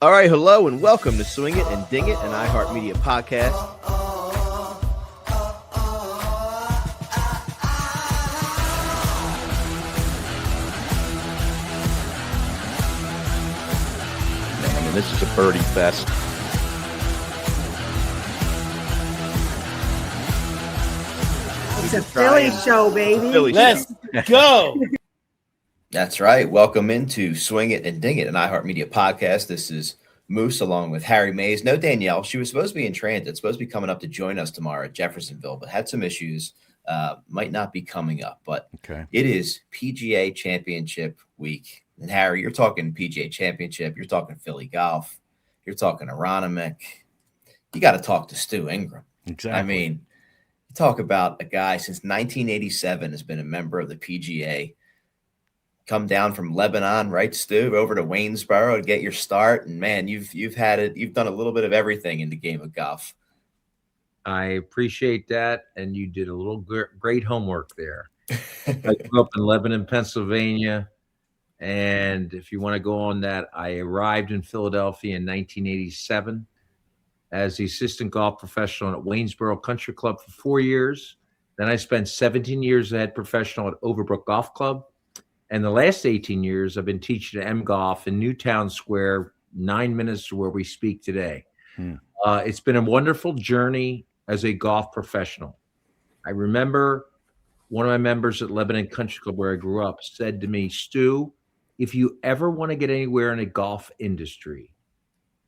All right, hello and welcome to Swing It and Ding It, an iHeartMedia podcast. Man, this is a birdie fest. It's a Philly show, baby. Let's go. That's right. Welcome into Swing It and Ding It, an iHeartMedia podcast. This is Moose along with Harry Mays. No Danielle. She was supposed to be in transit, supposed to be coming up to join us tomorrow at Jeffersonville, but had some issues. Might not be coming up, but It is PGA Championship week. And Harry, you're talking PGA Championship. You're talking Philly golf. You're talking Aronimink. You got to talk to Stu Ingraham. Exactly. I mean, talk about a guy since 1987 has been a member of the PGA. Come down from Lebanon, right, Stu, over to Waynesboro to get your start. And man, you've had it. You've done a little bit of everything in the game of golf. I appreciate that, and you did a little great homework there. I grew up in Lebanon, Pennsylvania, and if you want to go on that, I arrived in Philadelphia in 1987 as the assistant golf professional at Waynesboro Country Club for 4 years. Then I spent 17 years as head professional at Overbrook Golf Club. And the last 18 years, I've been teaching at M Golf in Newtown Square, 9 minutes to where we speak today. It's been a wonderful journey as a golf professional. I remember one of my members at Lebanon Country Club, where I grew up, said to me, Stu, if you ever want to get anywhere in the golf industry,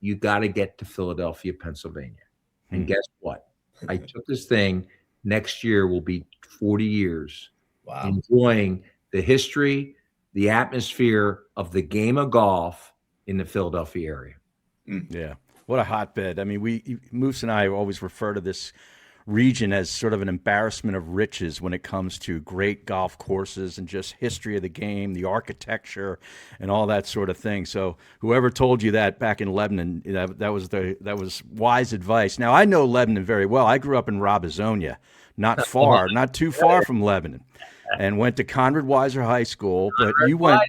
you got to get to Philadelphia, Pennsylvania. And guess what? I took this thing. Next year will be 40 years. Wow. Enjoying the history, the atmosphere of the game of golf in the Philadelphia area. Yeah. What a hotbed. I mean, Moose and I always refer to this region as sort of an embarrassment of riches when it comes to great golf courses and just history of the game, the architecture, and all that sort of thing. So whoever told you that back in Lebanon, that was wise advice. Now, I know Lebanon very well. I grew up in Robizonia, not too far from Lebanon. And went to Conrad Weiser High School, but you went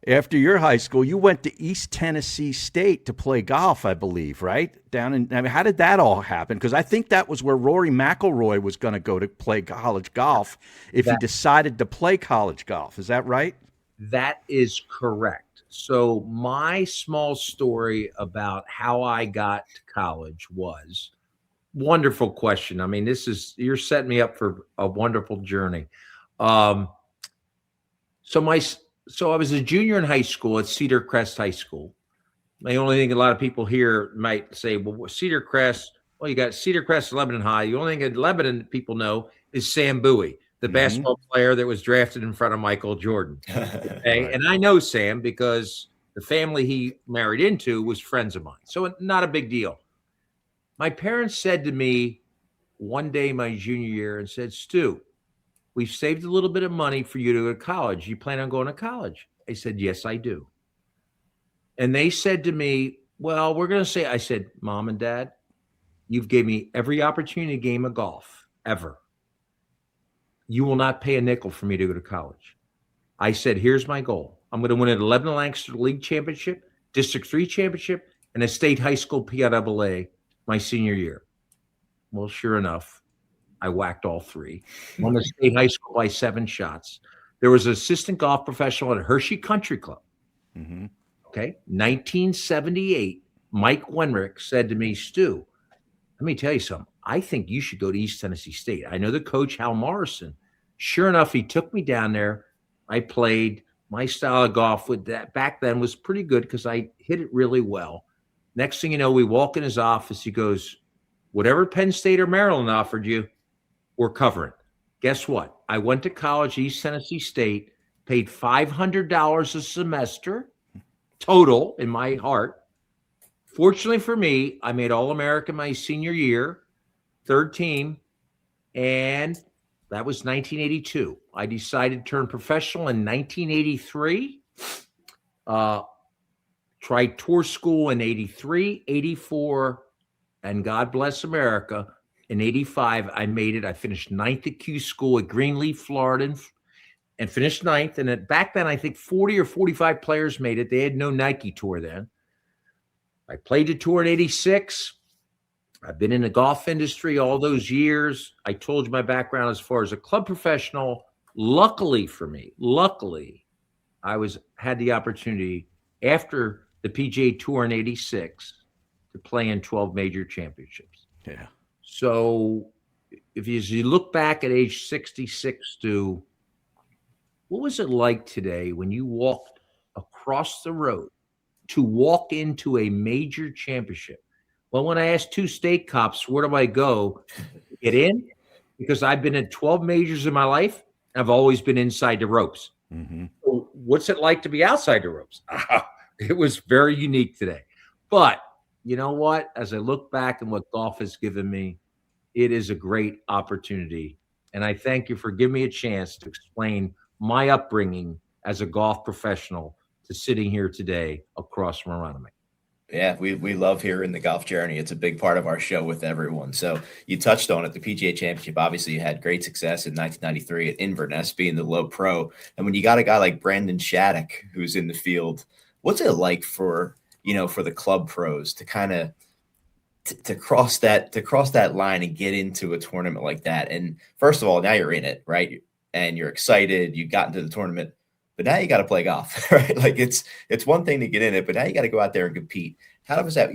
after your high school. You went to East Tennessee State to play golf, I believe, right? How did that all happen? Because I think that was where Rory McIlroy was going to go to play college golf if he decided to play college golf. Is that right? That is correct. So my small story about how I got to college was wonderful question. I mean, you're setting me up for a wonderful journey. So I was a junior in high school at Cedar Crest High School. The only thing a lot of people here might say, well, Cedar Crest, well, you got Cedar Crest, Lebanon High. The only thing in Lebanon people know is Sam Bowie, the basketball player that was drafted in front of Michael Jordan. Okay? Right. And I know Sam because the family he married into was friends of mine. So not a big deal. My parents said to me one day my junior year and said, Stu, we've saved a little bit of money for you to go to college. You plan on going to college? I said, yes, I do. And they said to me, well, we're going to say, I said, Mom and Dad, you've gave me every opportunity to game of golf ever. You will not pay a nickel for me to go to college. I said, here's my goal. I'm going to win an 11 Lancaster League Championship, District 3 Championship, and a state high school PIAA my senior year. Well, sure enough, I whacked all three. Won the state high school by 7 shots. There was an assistant golf professional at Hershey Country Club. Okay. 1978, Mike Wenrick said to me, Stu, let me tell you something. I think you should go to East Tennessee State. I know the coach, Hal Morrison. Sure enough, he took me down there. I played. My style of golf with that back then was pretty good because I hit it really well. Next thing you know, we walk in his office. He goes, whatever Penn State or Maryland offered you, we're covering. Guess what? I went to college, East Tennessee State, paid $500 a semester total in my heart. Fortunately for me, I made All-American my senior year, third team, and that was 1982. I decided to turn professional in 1983. Tried tour school in 83, 84, and God bless America. In 85, I made it. I finished 9th at Q School at Greenleaf, Florida, and finished 9th. And back then, I think 40 or 45 players made it. They had no Nike tour then. I played the tour in 86. I've been in the golf industry all those years. I told you my background as far as a club professional. Luckily for me, I had the opportunity after the PGA Tour in 86 to play in 12 major championships. Yeah. So if you look back at age 66, Stu, what was it like today when you walked across the road to walk into a major championship? Well, when I asked two state cops, where do I go to get in? Because I've been in 12 majors in my life. I've always been inside the ropes. Mm-hmm. So what's it like to be outside the ropes? It was very unique today. But you know what? As I look back and what golf has given me, it is a great opportunity. And I thank you for giving me a chance to explain my upbringing as a golf professional to sitting here today across from Aronimink. Yeah, we love hearing the golf journey. It's a big part of our show with everyone. So you touched on it, the PGA Championship. Obviously, you had great success in 1993 at Inverness, being the low pro. And when you got a guy like Brandon Shattuck who's in the field, what's it like for the club pros to kind of to cross that line and get into a tournament like that? And first of all, now you're in it, right? And you're excited. You got into the tournament. But now you got to play golf, right? Like it's one thing to get in it, but now you got to go out there and compete. How was that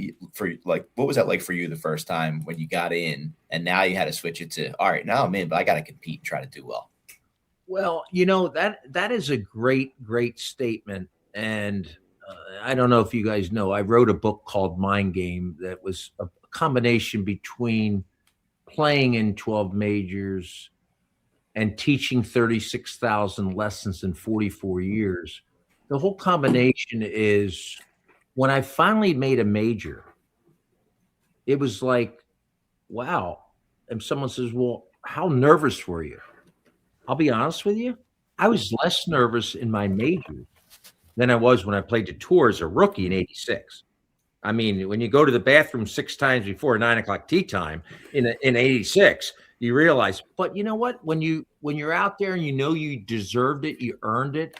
what was that like for you the first time when you got in and now you had to switch it to, all right, now I'm in, but I got to compete and try to do well? Well, that is a great statement. And I don't know if you guys know, I wrote a book called Mind Game that was a combination between playing in 12 majors and teaching 36,000 lessons in 44 years. The whole combination is when I finally made a major, it was like, wow. And someone says, well, how nervous were you? I'll be honest with you. I was less nervous in my major than I was when I played the tour as a rookie in 86. I mean, when you go to the bathroom 6 times before 9 o'clock tee time in 86, you realize, but you know what? When you're out there and you deserved it, you earned it.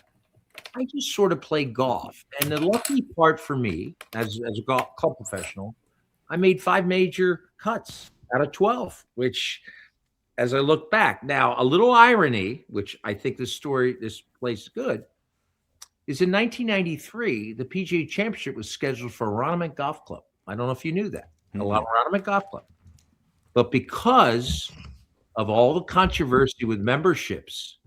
I just sort of play golf. And the lucky part for me as a golf club professional, I made 5 major cuts out of 12, which as I look back now, a little irony, which I think this plays good, is in 1993, the PGA Championship was scheduled for Aronimink Golf Club. I don't know if you knew that. Mm-hmm. Aronimink Golf Club. But because of all the controversy with memberships,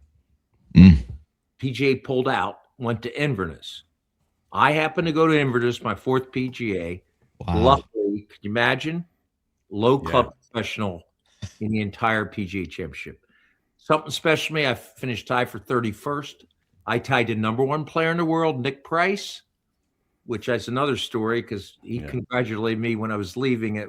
PGA pulled out, went to Inverness. I happened to go to Inverness, my 4th PGA. Wow. Luckily, can you imagine? Low club professional in the entire PGA Championship. Something special to me, I finished tied for 31st. I tied the #1 player in the world, Nick Price, which is another story because he congratulated me when I was leaving.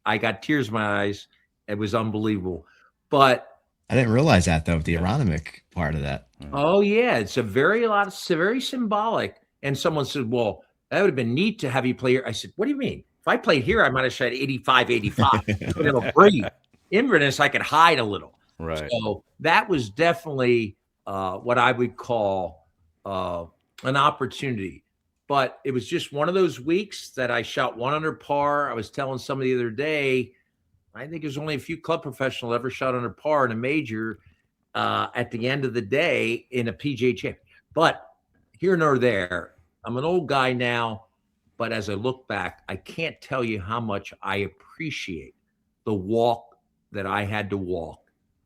I got tears in my eyes. It was unbelievable. But I didn't realize that though, the Aronimink part of that. Oh yeah, it's very symbolic. And someone said, "Well, that would have been neat to have you play here." I said, "What do you mean? If I played here, I might have shot 85, 85. It'll breathe. Inverness, I could hide a little." Right. So that was definitely what I would call an opportunity. But it was just one of those weeks that I shot 1 under par. I was telling somebody the other day, I think there's only a few club professionals ever shot under par in a major at the end of the day in a PGA Championship. But here nor there, I'm an old guy now, but as I look back, I can't tell you how much I appreciate the walk that I had to walk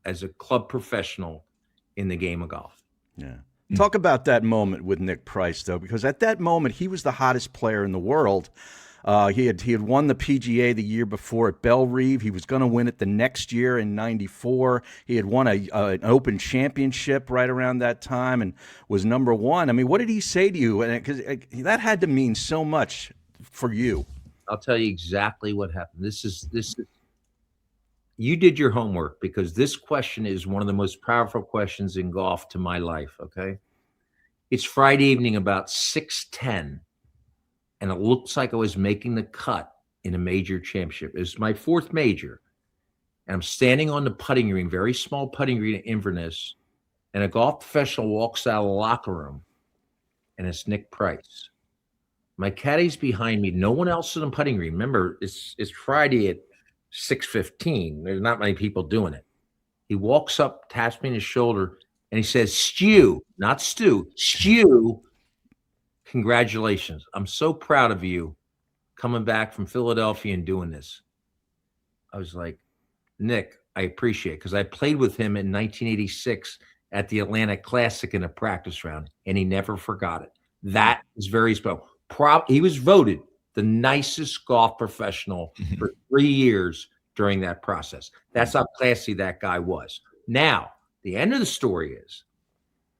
as a club professional in the game of golf. Yeah. Talk about that moment with Nick Price, though, because at that moment, he was the hottest player in the world. He had won the PGA the year before at Bellerive. He was going to win it the next year in '94. He had won an Open Championship right around that time and was #1. I mean, what did he say to you? Because that had to mean so much for you. I'll tell you exactly what happened. This is you did your homework because this question is one of the most powerful questions in golf to my life. Okay, it's Friday evening about 6:10. And it looks like I was making the cut in a major championship. It was my 4th major. And I'm standing on the putting green, very small putting green at Inverness. And a golf professional walks out of the locker room. And it's Nick Price. My caddy's behind me. No one else in the putting green. Remember, it's Friday at 6:15. There's not many people doing it. He walks up, taps me on his shoulder, and he says, Stu, not Stu, Stu, congratulations. I'm so proud of you coming back from Philadelphia and doing this. I was like, Nick, I appreciate it, because I played with him in 1986 at the Atlantic Classic in a practice round, and he never forgot it. That is very special. He was voted the nicest golf professional for 3 years during that process. That's how classy that guy was. Now, the end of the story is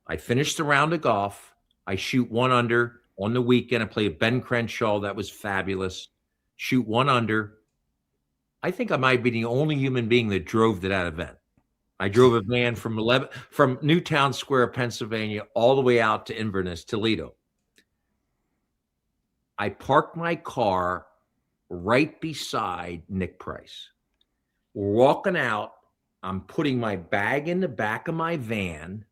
I finished the round of golf. I shoot 1 under on the weekend. I played Ben Crenshaw. That was fabulous. Shoot 1 under. I think I might be the only human being that drove to that event. I drove a van from Newtown Square, Pennsylvania, all the way out to Inverness, Toledo. I parked my car right beside Nick Price. We're walking out. I'm putting my bag in the back of my van,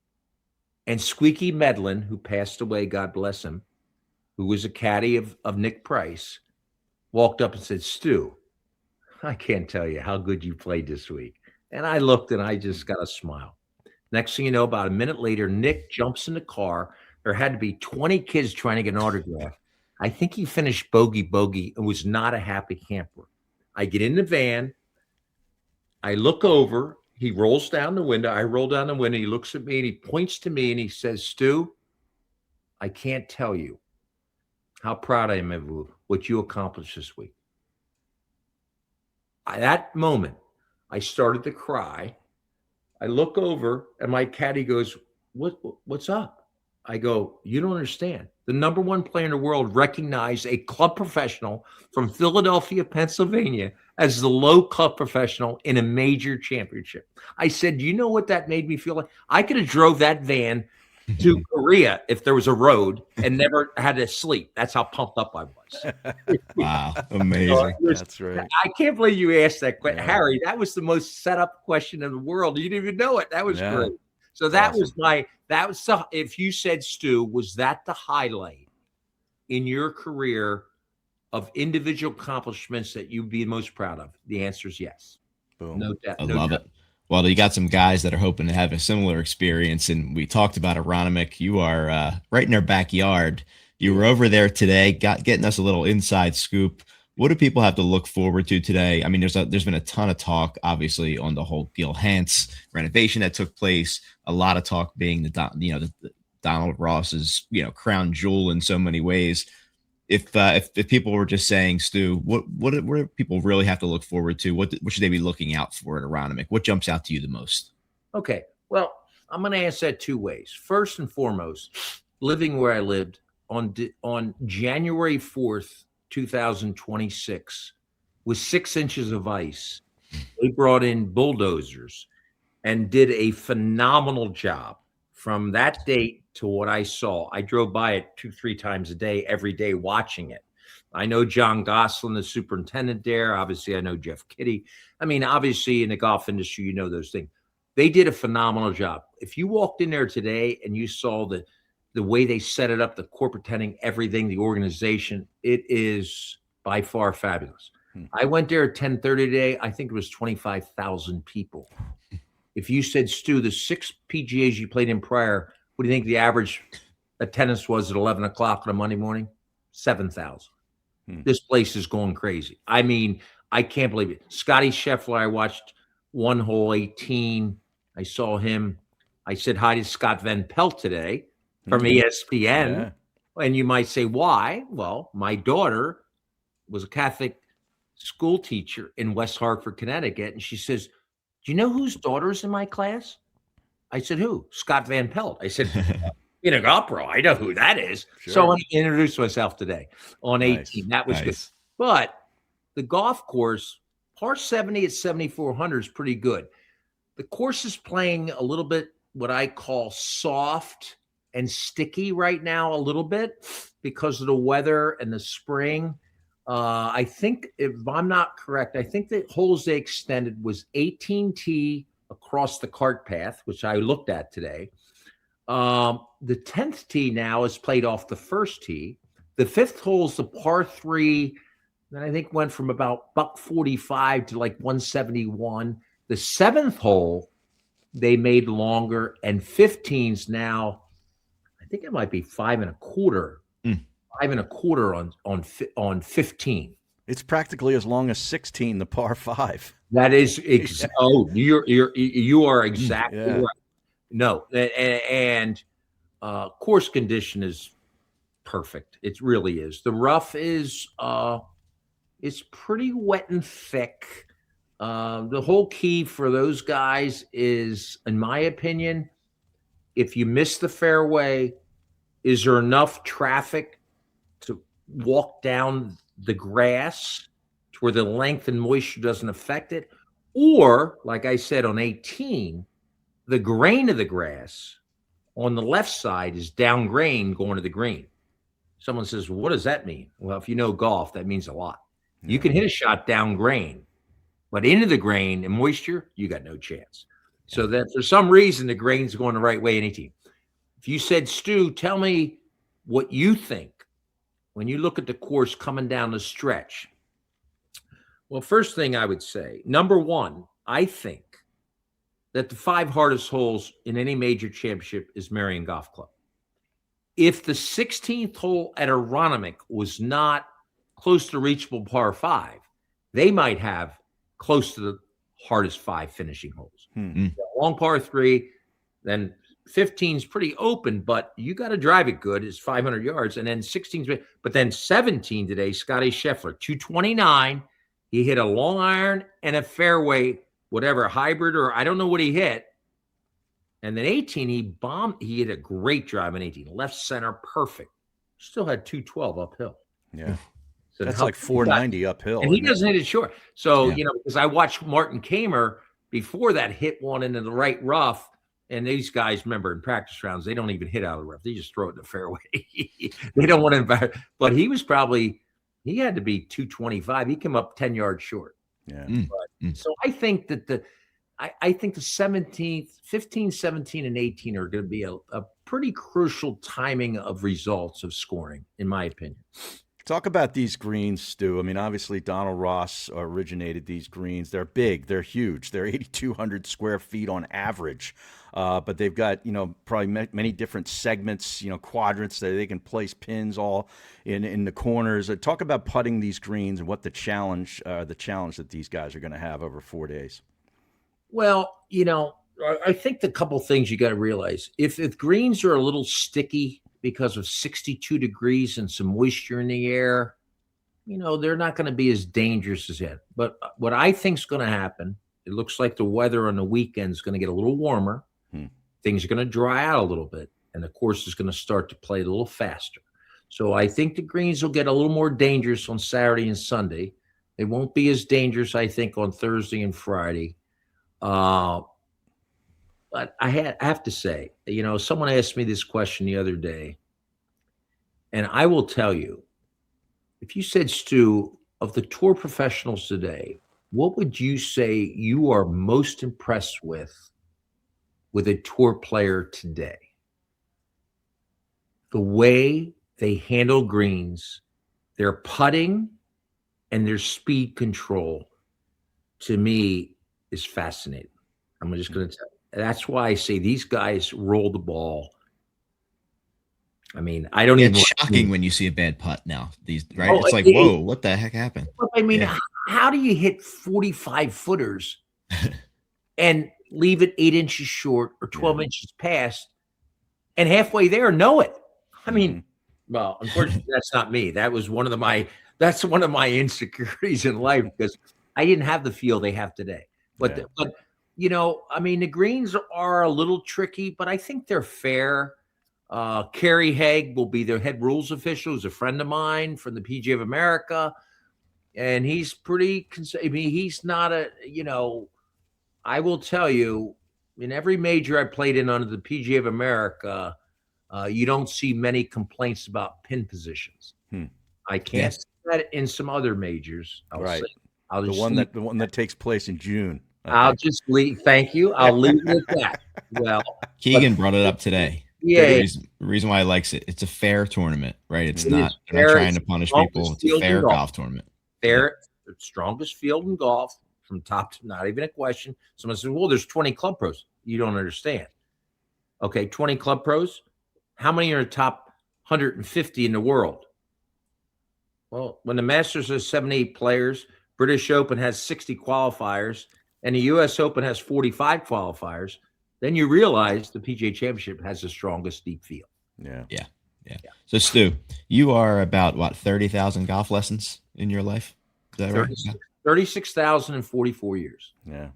and Squeaky Medlin, who passed away, God bless him, who was a caddy of Nick Price, walked up and said, Stu, I can't tell you how good you played this week. And I looked and I just got a smile. Next thing you know, about a minute later, Nick jumps in the car. There had to be 20 kids trying to get an autograph. I think he finished bogey and was not a happy camper. I get in the van. I look over. He rolls down the window. I roll down the window. He looks at me and he points to me and he says, Stu, I can't tell you how proud I am of you, what you accomplished this week. At that moment, I started to cry. I look over and my caddy goes, what's up? I go, you don't understand. The number 1 player in the world recognized a club professional from Philadelphia, Pennsylvania as the low club professional in a major championship. I said, do you know what that made me feel like? I could have drove that van to Korea if there was a road and never had to sleep. That's how pumped up I was. Wow. Amazing. That's right. I can't believe you asked that question. Yeah. Harry, that was the most set up question in the world. You didn't even know it. That was Yeah. great. So if you said, Stu, was that the highlight in your career of individual accomplishments that you'd be most proud of? The answer is yes. Boom. No doubt. I love it. Well, you got some guys that are hoping to have a similar experience, and we talked about Aronimink. You are right in their backyard. You were over there today, getting us a little inside scoop. What do people have to look forward to today? I mean, there's been a ton of talk, obviously, on the whole Gil Hance renovation that took place. A lot of talk being the Donald Ross's crown jewel in so many ways. If people were just saying, Stu, what do people really have to look forward to? What should they be looking out for at Aronimink? What jumps out to you the most? Okay, well, I'm going to answer that 2 ways. First and foremost, living where I lived on January 4th, 2026, with 6 inches of ice, they brought in bulldozers and did a phenomenal job. From that date to what I saw, I drove by it 2-3 times a day, every day, watching it. I know John Goslin, the superintendent there. Obviously, I know Jeff Kitty. I mean, obviously, in the golf industry, you know those things. They did a phenomenal job. If you walked in there today and you saw the way they set it up, the corporate tenting, everything, the organization, it is by far fabulous. I went there at 10:30 today. I think it was 25,000 people. If you said, Stu, the 6 PGAs you played in prior, what do you think the average attendance was at 11 o'clock on a Monday morning? 7,000. This place is going crazy. I mean, I can't believe it. Scotty Scheffler, I watched 1 hole 18. I saw him. I said hi to Scott Van Pelt today from ESPN. Yeah. And you might say, why? Well, my daughter was a Catholic school teacher in West Hartford, Connecticut. And she says, do you know whose daughter's in my class? I said, who? Scott Van Pelt. I said, in a golf pro, I know who that is. Sure. So I introduced myself today on 18. Nice. That was good. But the golf course, par 70 at 7,400 is pretty good. The course is playing a little bit what I call soft and sticky right now a little bit because of the weather and the spring. I think, if I'm not correct, I think the holes they extended was 18T across the cart path, which I looked at today. The 10th tee now is played off the first tee. The fifth hole is the par 3 that I think went from about $145 to like 171. The seventh hole they made longer, and 15's now, I think it might be 5.25. 5.25 on 15. It's practically as long as 16, the par 5. That is you are exactly Yeah. right. No, and course condition is perfect. It really is. The rough is it's pretty wet and thick. The whole key for those guys is, in my opinion, if you miss the fairway, is there enough traffic to walk down the grass to where the length and moisture doesn't affect it? Or, like I said, on 18, the grain of the grass on the left side is down grain going to the green. Someone says, well, what does that mean? Well, if you know golf, that means a lot. Yeah. You can hit a shot down grain, but into the grain and moisture, you got no chance. So that for some reason, the grain's going the right way in 18. If you said, Stu, tell me what you think when you look at the course coming down the stretch. Well, first thing I would say, number one, I think that the 5 hardest holes in any major championship is Marion Golf Club. If the 16th hole at Aronimink was not close to reachable par 5, they might have close to the hardest 5 finishing holes. Long par 3, then 15's pretty open, but you got to drive it good. It's 500 yards. And then 16's, but then 17 today, Scotty Scheffler, 229. He hit a long iron and a fairway, whatever, hybrid, or I don't know what he hit. And then 18, he bombed. He hit a great drive in 18. Left center, perfect. Still had 212 uphill. Yeah. So That's like 490 uphill. and he isn't it? doesn't hit it short. So, Yeah. because I watched Martin Kamer before that hit one into the right rough. And these guys, remember, in practice rounds, they don't even hit out of the rough. They just throw it in the fairway. They don't want to embarrass. But he was probably, he had to be 225. He came up 10 yards short. Yeah. So I think that I think the 17th, 15, 17, and 18 are going to be a pretty crucial timing of results of scoring, in my opinion. Talk about these greens, Stu. I mean, obviously, Donald Ross originated these greens. They're big. They're huge. They're 8,200 square feet on average. But they've got, probably many different segments, quadrants that they can place pins all in the corners. Talk about putting these greens and what the challenge that these guys are going to have over 4 days. Well, I think the couple things you got to realize, if greens are a little sticky because of 62 degrees and some moisture in the air, they're not going to be as dangerous as that. But what I think is going to happen, it looks like the weather on the weekend is going to get a little warmer. Things are going to dry out a little bit, and the course is going to start to play a little faster. So I think the greens will get a little more dangerous on Saturday and Sunday. They won't be as dangerous, I think, on Thursday and Friday. But I have to say, someone asked me this question the other day, and I will tell you, if you said, Stu, of the tour professionals today, what would you say you are most impressed with a tour player today? The way they handle greens, their putting, and their speed control, to me, is fascinating. I'm just going to tell you. That's why I say these guys roll the ball. I mean, I don't even. It's shocking when you see a bad putt now. Right? Oh, it's like, whoa, what the heck happened? I mean, how do you hit 45 footers and leave it 8 inches short or 12 inches past, and halfway there know it? I mean, well, unfortunately, that's not me. That was one of my insecurities in life, because I didn't have the feel they have today. But I mean, the greens are a little tricky, but I think they're fair. Kerry Haig will be their head rules official. He's a friend of mine from the PGA of America, and he's pretty. I mean, he's not a. I will tell you, in every major I played in under the PGA of America, you don't see many complaints about pin positions. I can't see that in some other majors. Right. The one that takes place in June. I'll just leave. Thank you. I'll leave it at that. Well, Keegan brought it up today. Yeah, reason why I likes it. It's a fair tournament, right? It's it not is they're not fair. trying It's to punish strongest people. It's a field in fair golf. golf tournament. They're the strongest field in golf from top to not even a question. Someone says, well, there's 20 club pros. You don't understand. Okay, 20 club pros. How many are in the top 150 in the world? Well, when the Masters has 78 players, British Open has 60 qualifiers, and the U.S. Open has 45 qualifiers, then you realize the PGA Championship has the strongest deep field. Yeah. So Stu, you are about what 30,000 golf lessons in your life? Is that right? 36,044 years. Yeah.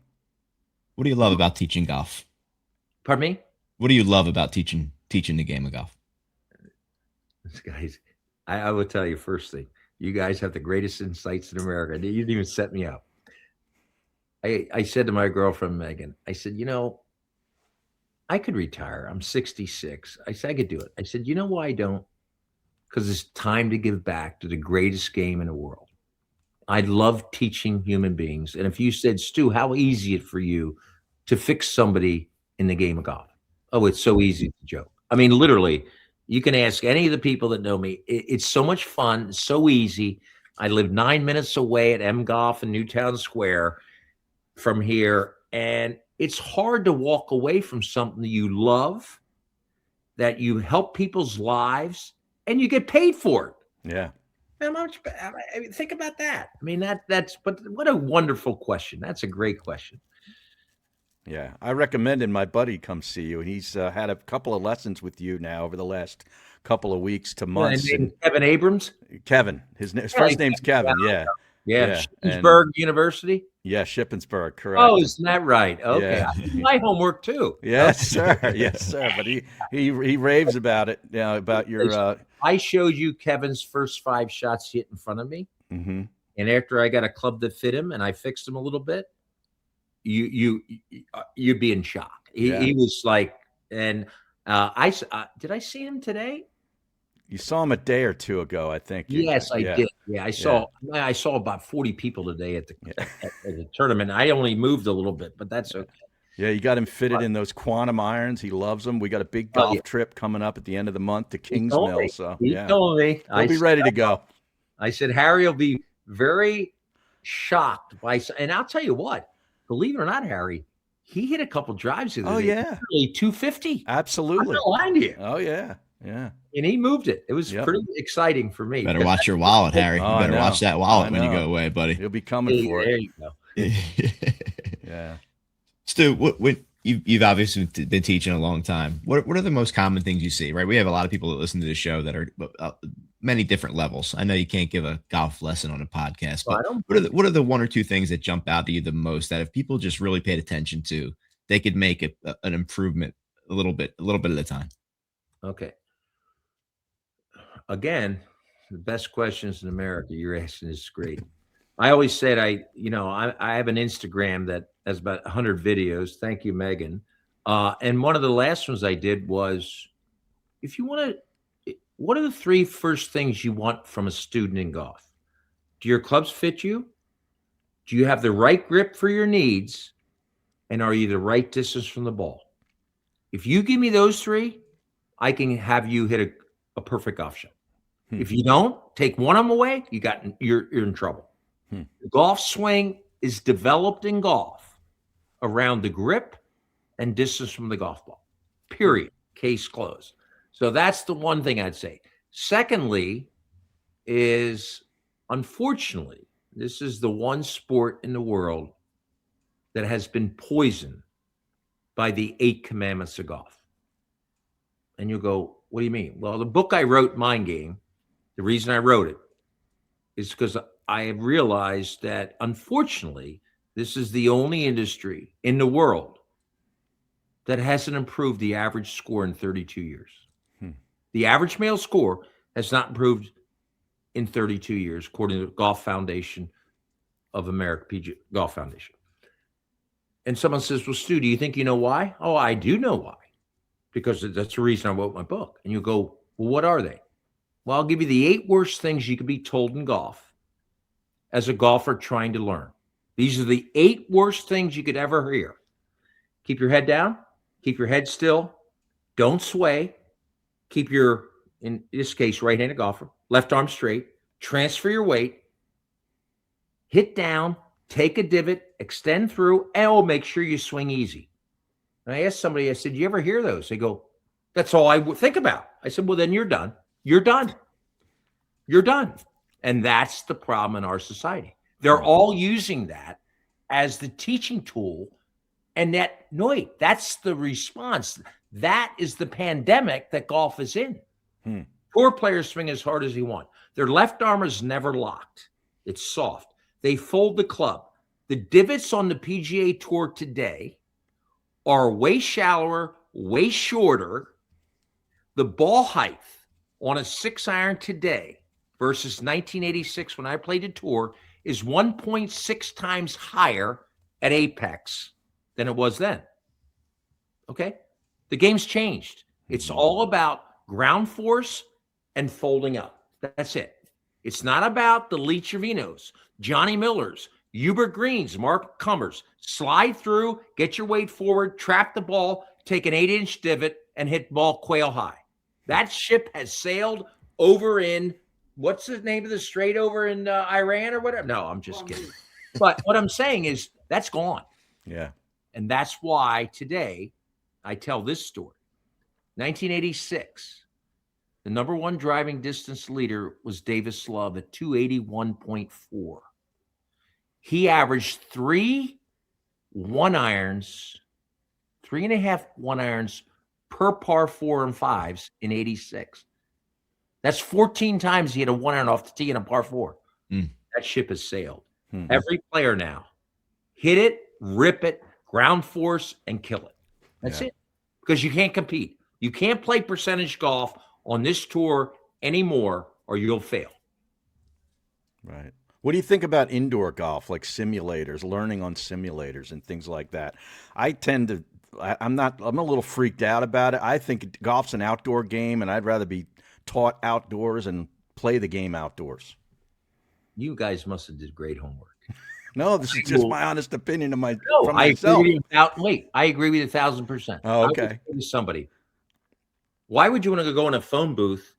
What do you love about teaching golf? Pardon me? What do you love about teaching the game of golf? Guys, I will tell you first thing. You guys have the greatest insights in America. You didn't even set me up. I said to my girlfriend, Megan, I said, I could retire. I'm 66. I said, I could do it. I said, you know why I don't? Because it's time to give back to the greatest game in the world. I love teaching human beings. And if you said, Stu, how easy it for you to fix somebody in the game of golf? Oh, it's so easy to joke. I mean, literally, you can ask any of the people that know me. It's so much fun, so easy. I live 9 minutes away at M Golf in Newtown Square from here. And it's hard to walk away from something that you love, that you help people's lives, and you get paid for it. Yeah. How much? I mean, think about that. I mean, that's. But what a wonderful question. That's a great question. Yeah, I recommended my buddy come see you. He's had a couple of lessons with you now over the last couple of weeks to months. And Kevin Abrams. Kevin, his first name's Kevin. Yeah. Shippensburg University. Yeah, Shippensburg, correct. Oh, isn't that right? Okay, Yeah. I do my homework too. Yes, sir. Yes, sir. But he raves about it. Yeah, about your. I showed you Kevin's first 5 shots he hit in front of me, Mm-hmm. and after I got a club that fit him and I fixed him a little bit, you'd be in shock. He was like, and did I see him today? You saw him a day or two ago, I think. Yes, I did. Yeah, I saw about 40 people today at the tournament. I only moved a little bit, but that's okay. Yeah, you got him fitted in those quantum irons. He loves them. We got a big golf trip coming up at the end of the month to Kingsmill. So he told me he'll be ready to go. I said Harry will be very shocked by, and I'll tell you what. Believe it or not, Harry, he hit a couple drives. Oh yeah, literally 250. Absolutely. I'm not lying to you. Oh yeah. Yeah. And he moved it. It was pretty exciting for me. Better watch your wallet, Harry. You better watch that wallet when you go away, buddy. He'll be coming for there it. You go. Yeah. Stu, what you've obviously been teaching a long time. What are the most common things you see? Right, we have a lot of people that listen to the show that are many different levels. I know you can't give a golf lesson on a podcast, but what are the 1 or 2 things that jump out to you the most that if people just really paid attention to, they could make an improvement a little bit at a time? Okay. Again, the best questions in America you're asking is great. I always said I have an Instagram that has about 100 videos. Thank you, Megan. And one of the last ones I did was, if you want to, what are the 3 first things you want from a student in golf? Do your clubs fit you? Do you have the right grip for your needs? And are you the right distance from the ball? If you give me those 3, I can have you hit a perfect golf shot. If you don't, take one of them away, you're in trouble. The golf swing is developed in golf around the grip and distance from the golf ball. Period. Case closed. So that's the one thing I'd say. Secondly, is unfortunately, this is the one sport in the world that has been poisoned by the 8 commandments of golf. And you'll go, what do you mean? Well, the book I wrote, Mind Game, the reason I wrote it is because I have realized that, unfortunately, this is the only industry in the world that hasn't improved the average score in 32 years. The average male score has not improved in 32 years, according to the Golf Foundation of America, PGA Golf Foundation. And someone says, well, Stu, do you think you know why? Oh, I do know why, because that's the reason I wrote my book. And you go, well, what are they? Well, I'll give you the 8 worst things you could be told in golf as a golfer trying to learn. These are the 8 worst things you could ever hear. Keep your head down. Keep your head still. Don't sway. keep your, in this case, right-handed golfer, left arm straight, transfer your weight, hit down, take a divot, extend through, and make sure you swing easy. And I asked somebody, I said, you ever hear those? They go, that's all I would think about. I said, well, then you're done. You're done. You're done. And that's the problem in our society. They're all using that as the teaching tool. And that's the response. That is the pandemic that golf is in. Tour players swing as hard as they want. Their left arm is never locked. It's soft. They fold the club. The divots on the PGA Tour today are way shallower, way shorter. The ball height on a 6-iron today versus 1986 when I played the Tour is 1.6 times higher at apex than it was then. Okay? The game's changed. It's all about ground force and folding up. That's it. It's not about the Lee Trevinos, Johnny Millers, Hubert Greens, Mark Cummers. Slide through, get your weight forward, trap the ball, take an 8-inch divot, and hit ball quail high. That ship has sailed over in, what's the name of the strait over in Iran or whatever? No, I'm just kidding. But what I'm saying is that's gone. Yeah. And that's why today I tell this story. 1986, the number one driving distance leader was Davis Love at 281.4. He averaged 3 1-irons, 3.5 1-irons per par 4 and 5s in 86. That's 14 times he had a 1-iron off the tee in a par 4. That ship has sailed. Every player now, hit it, rip it, ground force, and kill it. That's it. Because you can't compete. You can't play percentage golf on this tour anymore or you'll fail. Right. What do you think about indoor golf, like simulators, learning on simulators and things like that? I'm a little freaked out about it. I think golf's an outdoor game, and I'd rather be taught outdoors and play the game outdoors. You guys must have did great homework. No, this is just my honest opinion from myself. I agree with you 1,000%. Oh, okay. I would say to somebody, why would you want to go in a phone booth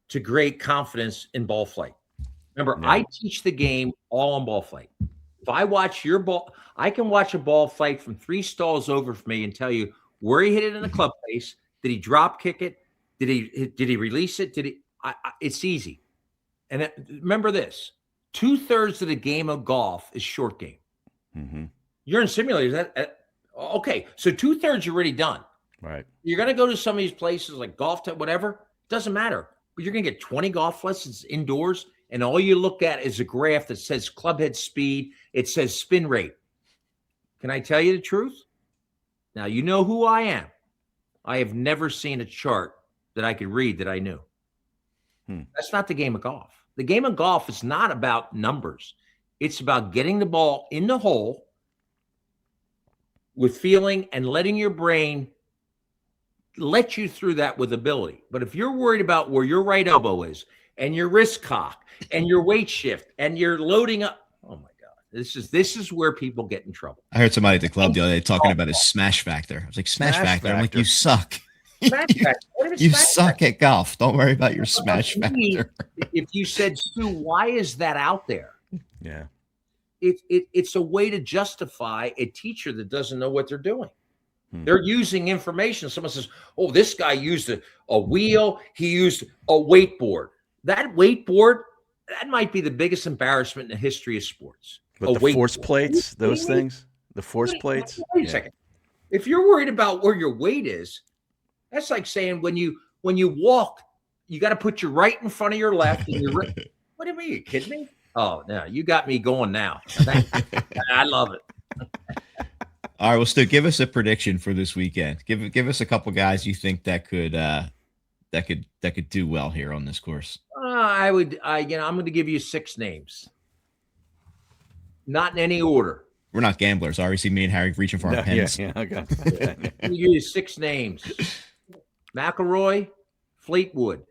to create confidence in ball flight? Remember, I teach the game all on ball flight. If I watch your ball, I can watch a ball flight from 3 stalls over from me and tell you where he hit it in the club face. Did he drop kick it? Did he release it? It's easy. And remember this: 2/3 of the game of golf is short game. You're in simulators. Okay, so 2/3 you're already done. Right. You're going to go to some of these places like golf, whatever. Doesn't matter. But you're going to get 20 golf lessons indoors, and all you look at is a graph that says clubhead speed. It says spin rate. Can I tell you the truth? Now, you know who I am. I have never seen a chart that I could read that I knew. That's not the game of golf. The game of golf is not about numbers. It's about getting the ball in the hole with feeling and letting your brain let you through that with ability. But if you're worried about where your right elbow is and your wrist cock and your weight shift and you're loading up, oh my God, this is where people get in trouble. I heard somebody at the club the other day talking about his smash factor. I was like, smash factor? I'm like, you suck. You suck at golf. Don't worry about your smash factor. If you said, Stu, why is that out there? Yeah. It's a way to justify a teacher that doesn't know what they're doing. They're using information. Someone says, oh, this guy used a wheel. He used a wakeboard. That wakeboard, that might be the biggest embarrassment in the history of sports. But the force plates, those things, the force plates. Wait a second. If you're worried about where your weight is, that's like saying when you walk, you got to put your right in front of your left. And your right. What do you mean? You kidding me? Oh, no, you got me going now. I love it. All right, well, Stu, give us a prediction for this weekend. Give us a couple guys you think that could do well here on this course. I'm going to give you 6 names, not in any order. We're not gamblers. Obviously, me and Harry reaching for our pens. Yeah, okay. I'm give you 6 names: McIlroy, Fleetwood,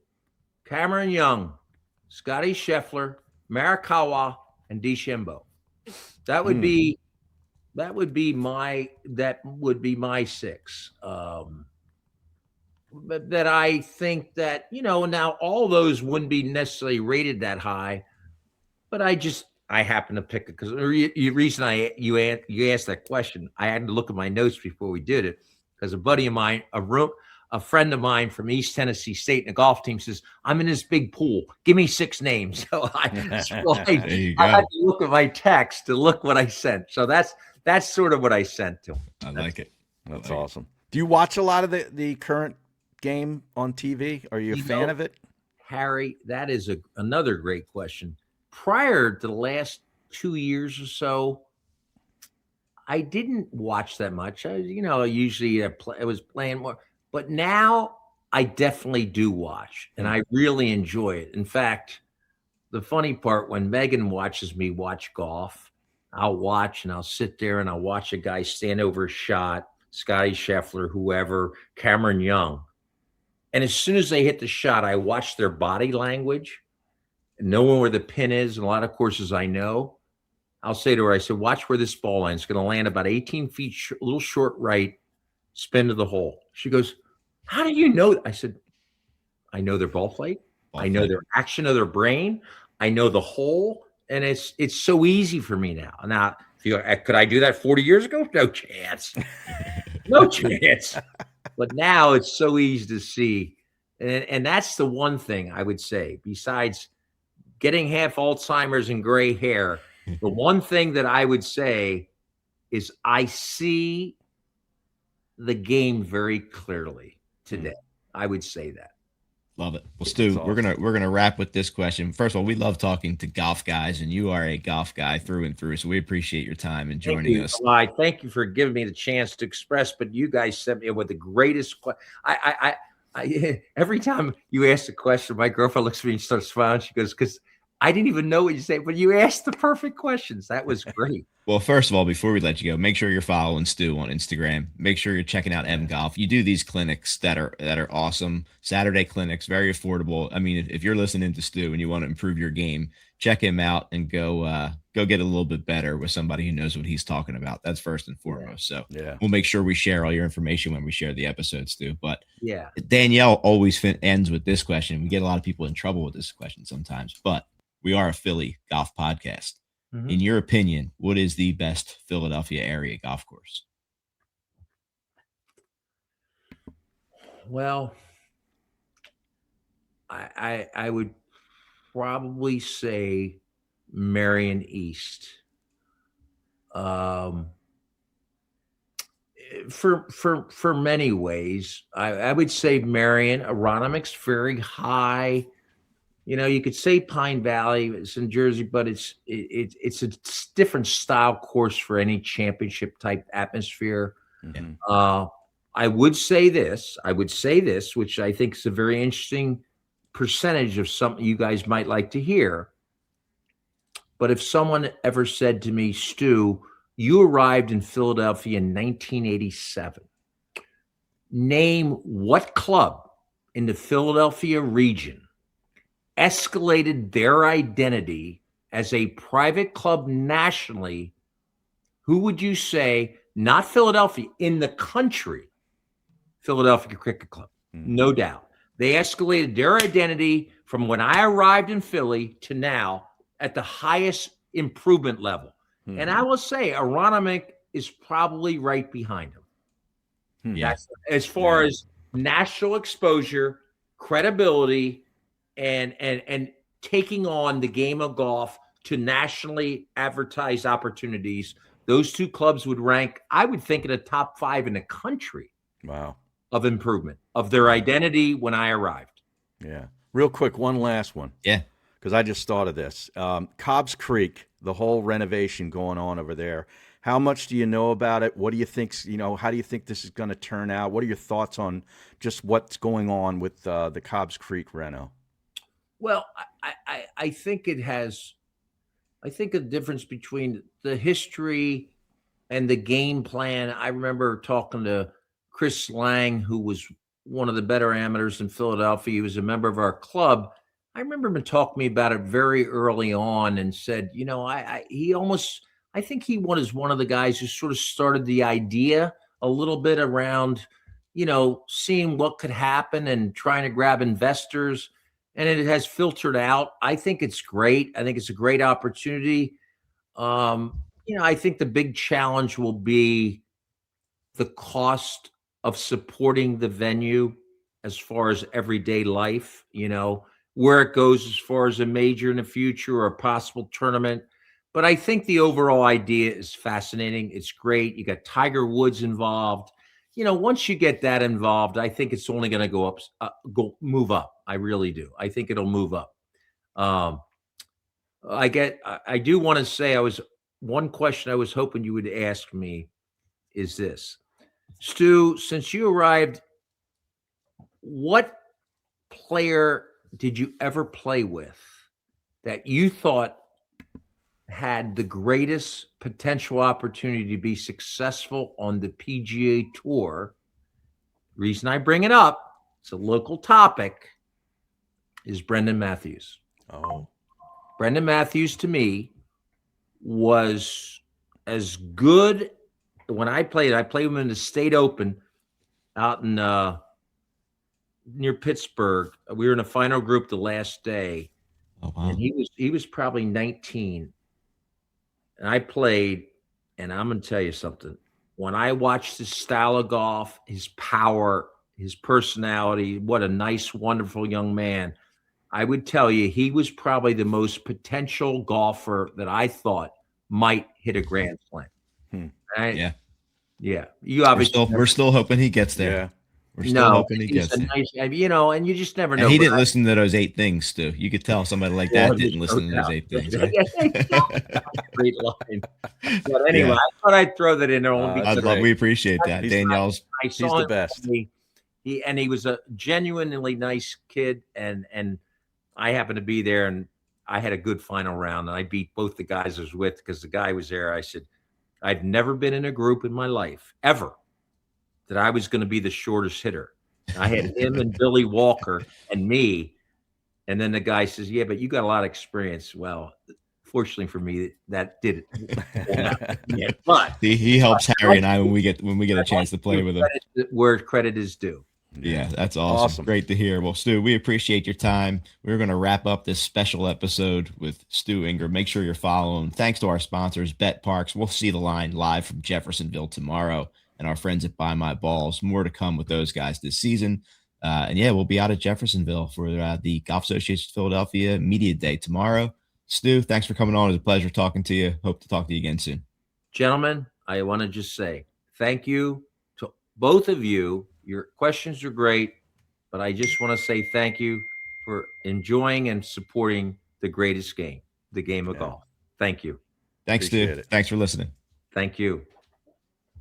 Cameron Young, Scotty Scheffler, Morikawa, and DeChambeau. That would be my 6. that I think that, now all those wouldn't be necessarily rated that high, but I happen to pick it because the reason you asked that question, I had to look at my notes before we did it because a buddy of mine, a friend of mine from East Tennessee State in the golf team says, I'm in this big pool. Give me 6 names. So I There you had go. to look at my text to look what I sent. So that's sort of what I sent to him. I like it. That's awesome. Do you watch a lot of the current game on TV? Are you a fan of it? Harry, that is another great question. Prior to the last 2 years or so, I didn't watch that much. Usually I was playing more, but now I definitely do watch, and I really enjoy it. In fact, the funny part, when Megan watches me watch golf, I'll watch and I'll sit there and I'll watch a guy stand over a shot, Scotty Scheffler, whoever, Cameron Young. And as soon as they hit the shot, I watch their body language, knowing where the pin is. And a lot of courses I know. I'll say to her, I said, watch where this ball lands. It's going to land about 18 feet, a little short right, spin to the hole. She goes, how do you know? I said, I know their ball flight. I know their action of their brain. I know the hole. And it's so easy for me now. Now, could I do that 40 years ago? No chance. No chance. But now it's so easy to see. And that's the one thing I would say, besides getting half Alzheimer's and gray hair, the one thing that I would say is I see the game very clearly today. I would say that. Love it. Well, Stu, Awesome. we're gonna wrap with this question. First of all, we love talking to golf guys, and you are a golf guy through and through. So we appreciate your time and joining us. Well, I thank you for giving me the chance to express. But you guys sent me with the greatest. I every time you ask a question, my girlfriend looks at me and starts smiling. She goes, "Because I didn't even know what you say, but you asked the perfect questions. That was great." Well, first of all, before we let you go, make sure you're following Stu on Instagram. Make sure you're checking out M Golf. You do these clinics that are awesome. Saturday clinics, very affordable. I mean, if you're listening to Stu and you want to improve your game, check him out and go get a little bit better with somebody who knows what he's talking about. That's first and foremost. So we'll make sure we share all your information when we share the episodes, Stu. But Danielle always ends with this question. We get a lot of people in trouble with this question sometimes, but we are a Philly golf podcast. Mm-hmm. In your opinion, what is the best Philadelphia area golf course? Well, I would probably say Marion East. For many ways, I would say Marion. Aronimink's very high. You could say Pine Valley, it's in Jersey, but it's a different style course for any championship type atmosphere. Mm-hmm. I would say this, which I think is a very interesting percentage of something you guys might like to hear. But if someone ever said to me, Stu, you arrived in Philadelphia in 1987, name what club in the Philadelphia region escalated their identity as a private club nationally, who would you say, not Philadelphia, in the country, Philadelphia Cricket Club? Mm-hmm. No doubt. They escalated their identity from when I arrived in Philly to now at the highest improvement level. Mm-hmm. And I will say Aronimink is probably right behind him. Mm-hmm. That's as far as national exposure, credibility, and taking on the game of golf to nationally advertised opportunities, those two clubs would rank, I would think, in the top 5 in the country. Wow. Of improvement of their identity when I arrived. Yeah. Real quick, one last one. Yeah. Because I just thought of this. Cobb's Creek, the whole renovation going on over there. How much do you know about it? What do you think, how do you think this is going to turn out? What are your thoughts on just what's going on with the Cobb's Creek reno? Well, I think it has, a difference between the history and the game plan. I remember talking to Chris Lang, who was one of the better amateurs in Philadelphia. He was a member of our club. I remember him talking to me about it very early on and said, I think he was one of the guys who sort of started the idea a little bit around, seeing what could happen and trying to grab investors, and it has filtered out. I think it's great. I think it's a great opportunity. I think the big challenge will be the cost of supporting the venue as far as everyday life, where it goes as far as a major in the future or a possible tournament. But I think the overall idea is fascinating. It's great. You got Tiger Woods involved. Once you get that involved, I think it's only going to go up, move up. I really do. I think it'll move up. I do want to say one question I was hoping you would ask me is this. Stu, since you arrived, what player did you ever play with that you thought had the greatest potential opportunity to be successful on the PGA Tour? Reason I bring it up, it's a local topic, is Brendan Matthews. Oh. Brendan Matthews, to me, was as good when I played with him in the State Open out in near Pittsburgh. We were in a final group the last day. Oh, wow. And he was probably 19. And I played, and I'm going to tell you something. When I watched his style of golf, his power, his personality, what a nice, wonderful young man, I would tell you he was probably the most potential golfer that I thought might hit a grand slam. Right? Yeah. You obviously we're still hoping he gets there. Yeah. We're still hoping he gets there. Nice, and you just never know. And he didn't listen to those 8 things, Stu. You could tell somebody like that didn't listen to those 8 things. Right? Great line. But anyway, I thought I'd throw that in there. We appreciate that. Danielle's he's the best. He was a genuinely nice kid, and I happened to be there, and I had a good final round, and I beat both the guys I was with because the guy was there. I said, I'd never been in a group in my life ever that I was going to be the shortest hitter. I had him and Billy Walker and me. And then the guy says, yeah, but you got a lot of experience. Well, fortunately for me, that did it. Yeah, but he helps Harry and I when we get a chance to play with him. Where credit is due. Yeah, that's awesome. Great to hear. Well, Stu, we appreciate your time. We're going to wrap up this special episode with Stu Ingraham. Make sure you're following. Thanks to our sponsors, Bet Parks. We'll see the line live from Jeffersonville tomorrow, and our friends at Buy My Balls. More to come with those guys this season. We'll be out at Jeffersonville for the Golf Association of Philadelphia Media Day tomorrow. Stu, thanks for coming on. It was a pleasure talking to you. Hope to talk to you again soon. Gentlemen, I want to just say thank you to both of you. Your questions are great, but I just want to say thank you for enjoying and supporting the greatest game, the game of golf. Thank you. Thanks, Stu. Thanks for listening. Thank you.